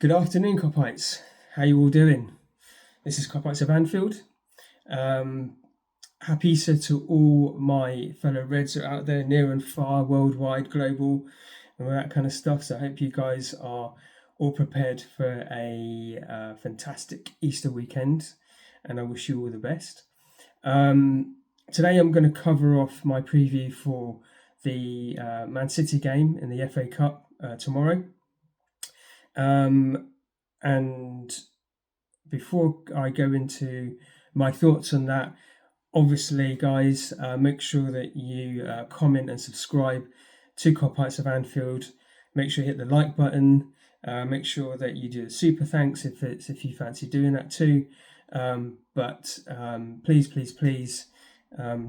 Good afternoon, Copites. How you all doing? This is Copites of Anfield. Um, Happy Easter to all my fellow Reds who are out there, near and far, worldwide, global, and all that kind of stuff. So I hope you guys are all prepared for a fantastic Easter weekend, and I wish you all the best. Today I'm going to cover off my preview for the Man City game in the FA Cup tomorrow. And before I go into my thoughts on that, obviously, guys, make sure that you comment and subscribe to Copites of Anfield. Make sure you hit the like button. Make sure that you do a super thanks if you fancy doing that too. But please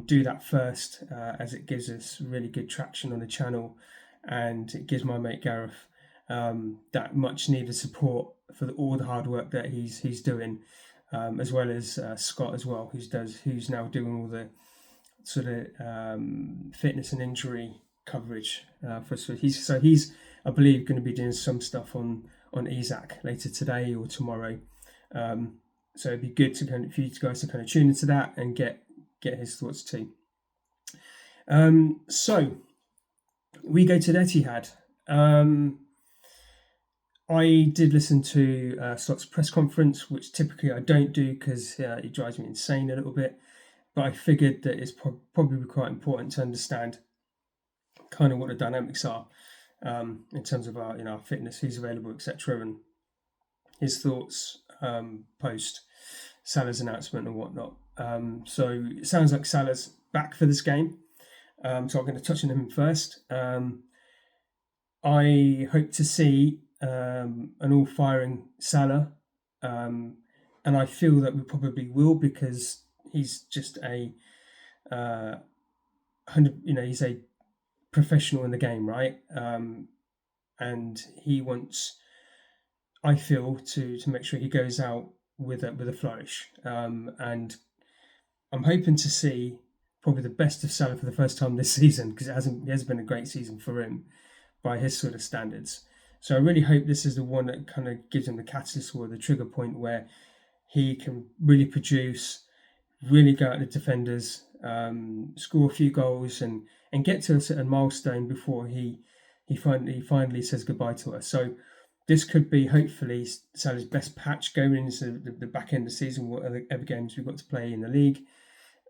do that first, as it gives us really good traction on the channel, and it gives my mate Gareth that much needed support for all the hard work that he's doing, as well as Scott as well, who's now doing all the sort of fitness and injury coverage for us. He's I believe going to be doing some stuff on Isaac later today or tomorrow. So it'd be good to for you guys to kind of tune into that and get his thoughts too. So we go to the Etihad. I did listen to Slot's press conference, which typically I don't do because it drives me insane a little bit. But I figured that it's probably quite important to understand kind of what the dynamics are in terms of our fitness, who's available, etc., and his thoughts post Salah's announcement and whatnot. So it sounds like Salah's back for this game. So I'm going to touch on him first. I hope to see an all-firing Salah, and I feel that we probably will, because he's just he's a professional in the game, right? And he wants, I feel, to make sure he goes out with a flourish, and I'm hoping to see probably the best of Salah for the first time this season, because it hasn't been a great season for him by his sort of standards. So I really hope this is the one that kind of gives him the catalyst or the trigger point where he can really produce, really go at the defenders, score a few goals, and get to a certain milestone before he finally says goodbye to us. So this could be hopefully Salah's best patch going into the back end of the season, whatever games we've got to play in the league,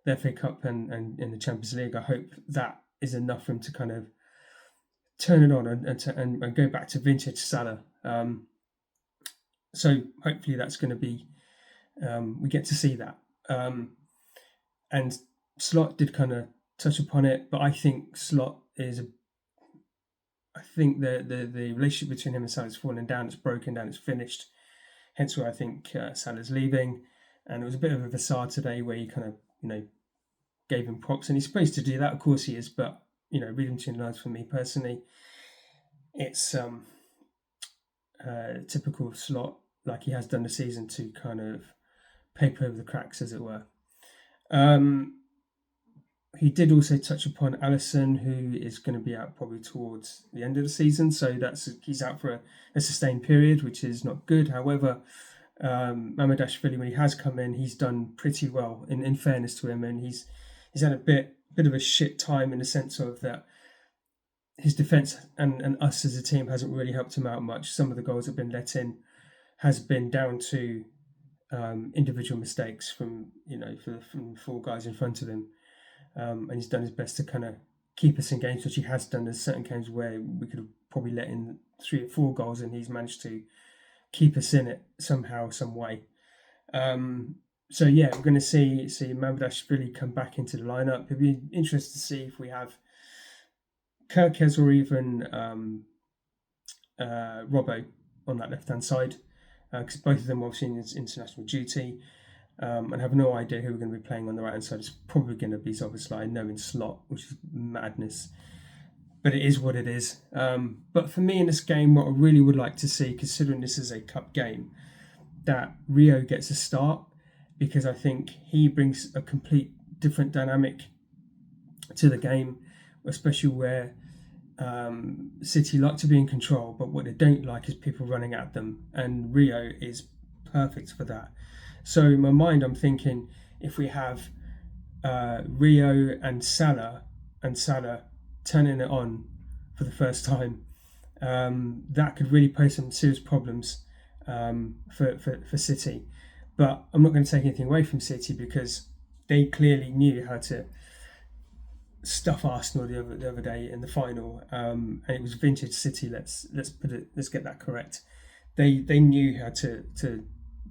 the FA Cup and in the Champions League. I hope that is enough for him to kind of turn it on and go back to vintage Salah. So hopefully that's going to be, we get to see that. And Slot did kind of touch upon it, but I think Slot I think the relationship between him and Salah is falling down. It's broken down. It's finished. Hence why I think Salah's leaving. And it was a bit of a facade today where he kind of, gave him props, and he's supposed to do that. Of course he is, but reading between the lines, for me personally, it's typical Slot, like he has done this season, to kind of paper over the cracks, as it were. He did also touch upon Alisson, who is going to be out probably towards the end of the season. So he's out for a sustained period, which is not good. However, Mamardashvili, when he has come in, he's done pretty well, in fairness to him, and he's had a bit of a shit time in the sense of that his defence and us as a team hasn't really helped him out much. Some of the goals that have been let in has been down to individual mistakes from four guys in front of him, and he's done his best to kind of keep us in games, which he has done. There's certain games where we could have probably let in 3 or 4 goals, and he's managed to keep us in it somehow, some way. So yeah, we're going to see Mamardashvili come back into the lineup. It'll be interesting to see if we have Kirkes or even Robbo on that left-hand side, because both of them are obviously in international duty, and have no idea who we're going to be playing on the right-hand side. It's probably going to be Szoboszlai, knowing Slot, which is madness. But it is what it is. But for me in this game, what I really would like to see, considering this is a cup game, that Rio gets a start, because I think he brings a complete different dynamic to the game, especially where City like to be in control, but what they don't like is people running at them, and Rio is perfect for that. So in my mind, I'm thinking if we have Rio and Salah turning it on for the first time, that could really pose some serious problems for City. But I'm not going to take anything away from City because they clearly knew how to stuff Arsenal the other day in the final, and it was vintage City. Let's get that correct. They knew how to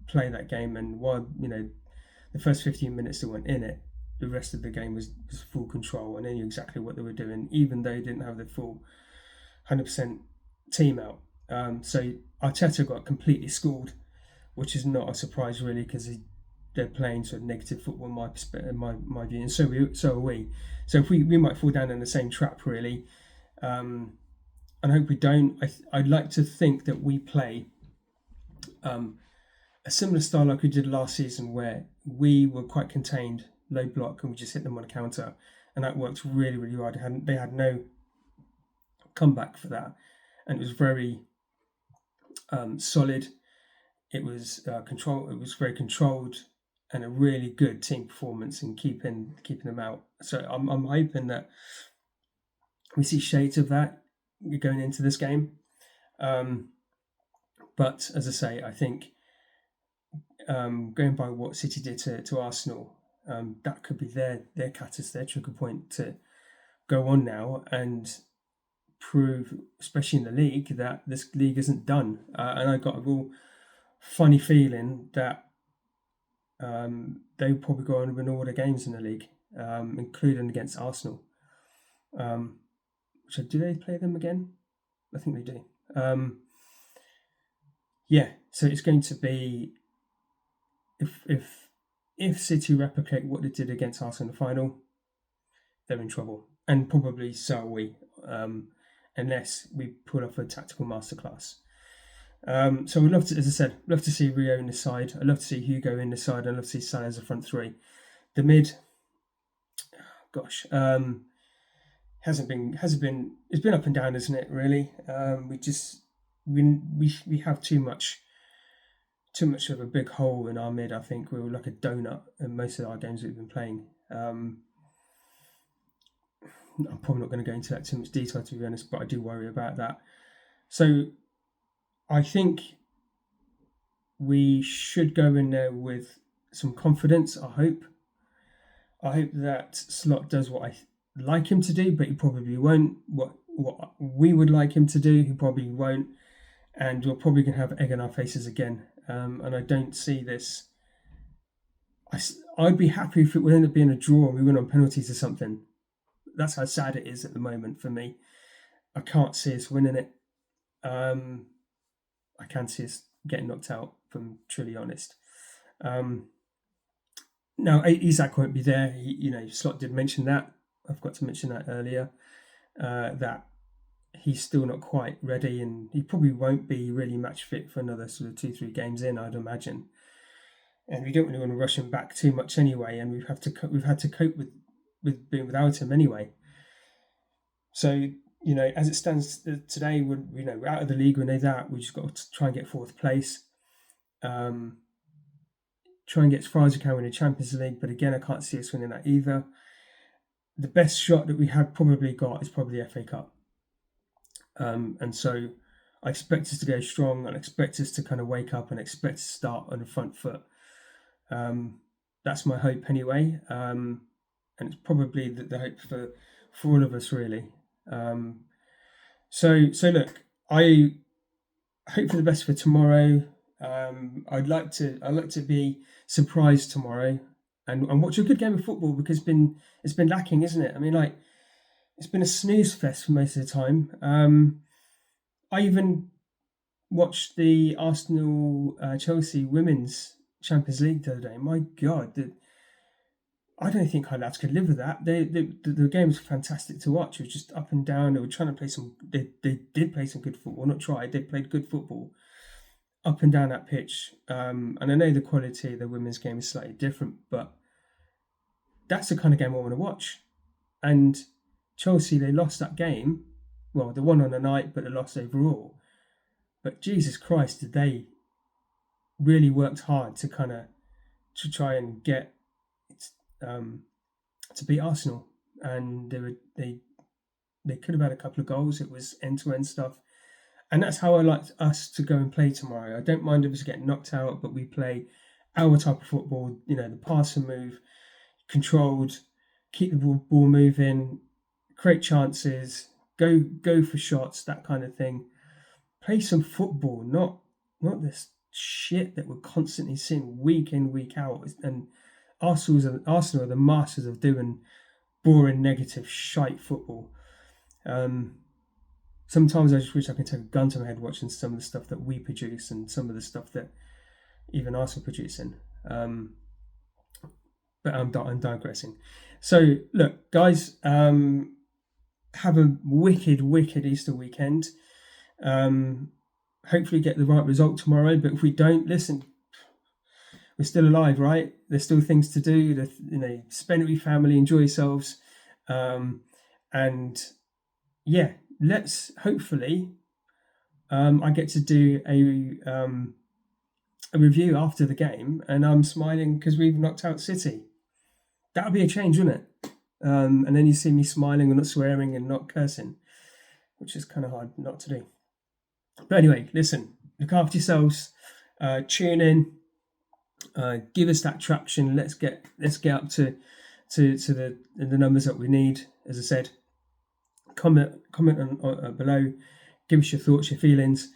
play that game, and while the first 15 minutes they weren't in it, the rest of the game was full control, and they knew exactly what they were doing, even though they didn't have the full 100% team out. So Arteta got completely schooled, which is not a surprise really because they're playing sort of negative football in my perspective, my view, and so are we. So if we might fall down in the same trap really, and I hope we don't. I'd like to think that we play a similar style like we did last season, where we were quite contained, low block, and we just hit them on a counter, and that worked really really hard. They had no comeback for that, and it was very solid. It was control. It was very controlled, and a really good team performance in keeping them out. So I'm hoping that we see shades of that going into this game. But as I say, I think going by what City did to Arsenal, that could be their catalyst, their trigger point to go on now and prove, especially in the league, that this league isn't done. And I got a real funny feeling that they probably go on and win all their games in the league, including against Arsenal. So do they play them again? I think they do. So it's going to be if City replicate what they did against Arsenal in the final, they're in trouble, and probably so are we, unless we pull off a tactical masterclass. So we'd love to, as I said, love to see Rio in the side. I'd love to see Hugo in the side. I'd love to see Salah as a front three. The mid, gosh, hasn't been. It's been up and down, isn't it? Really, we have too much of a big hole in our mid. I think we were like a donut in most of our games we've been playing. I'm probably not going to go into that too much detail, to be honest, but I do worry about that. So I think we should go in there with some confidence. I hope that Slot does what I like him to do, but he probably won't. What we would like him to do, he probably won't, and we're probably going to have egg on our faces again. And I don't see this. I'd be happy if it would end up being a draw and we win on penalties or something. That's how sad it is at the moment for me. I can't see us winning it. I can see us getting knocked out, if I'm truly honest. Now, Isak won't be there. Slot did mention that. I forgot to mention that earlier, that he's still not quite ready, and he probably won't be really match fit for another sort of 2-3 games in, I'd imagine. And we don't really want to rush him back too much anyway, and we've had to cope with being without him anyway. So, as it stands today, we're out of the league. We know that. We just got to try and get fourth place. Try and get as far as we can in the Champions League, but again, I can't see us winning that either. The best shot that we have probably got is probably the FA Cup. And so I expect us to go strong, and expect us to kind of wake up, and expect to start on the front foot. That's my hope anyway. And it's probably the hope for all of us, really. So look, I hope for the best for tomorrow. I'd like to be surprised tomorrow and watch a good game of football, because it's been lacking, isn't it? I mean, like, it's been a snooze fest for most of the time. I even watched the Arsenal Chelsea Women's Champions League the other day. My God, I don't think our lads could live with that. The game was fantastic to watch. It was just up and down. They were trying to play some. They did play some good football. Not tried. They played good football up and down that pitch. And I know the quality of the women's game is slightly different, but that's the kind of game I want to watch. And Chelsea, they lost that game Well, they won on the night, but they lost overall. But Jesus Christ, did they really worked hard to try and get to beat Arsenal, and they could have had a couple of goals. It was end to end stuff, and that's how I like us to go and play tomorrow. I don't mind if us getting knocked out, but we play our type of football. The pass and move, controlled, keep the ball moving, create chances, go for shots, that kind of thing. Play some football, not this shit that we're constantly seeing week in, week out. And Arsenal are the masters of doing boring, negative, shite football. Sometimes I just wish I could take a gun to my head watching some of the stuff that we produce and some of the stuff that even Arsenal producing. But I'm digressing. So look, guys, have a wicked Easter weekend. Hopefully get the right result tomorrow. But if we don't, listen, we're still alive, right? There's still things to do. Spend it with family, enjoy yourselves, and yeah, let's hopefully I get to do a review after the game, and I'm smiling because we've knocked out City. That would be a change, wouldn't it? And then you see me smiling and not swearing and not cursing, which is kind of hard not to do. But anyway, listen, look after yourselves. Tune in. Give us that traction. Let's get up to the numbers that we need. As I said, comment on below. Give us your thoughts, your feelings.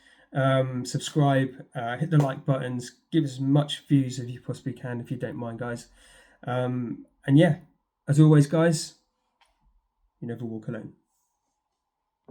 Subscribe. Hit the like buttons. Give us as much views as you possibly can, if you don't mind, guys. And yeah, as always, guys, you never walk alone.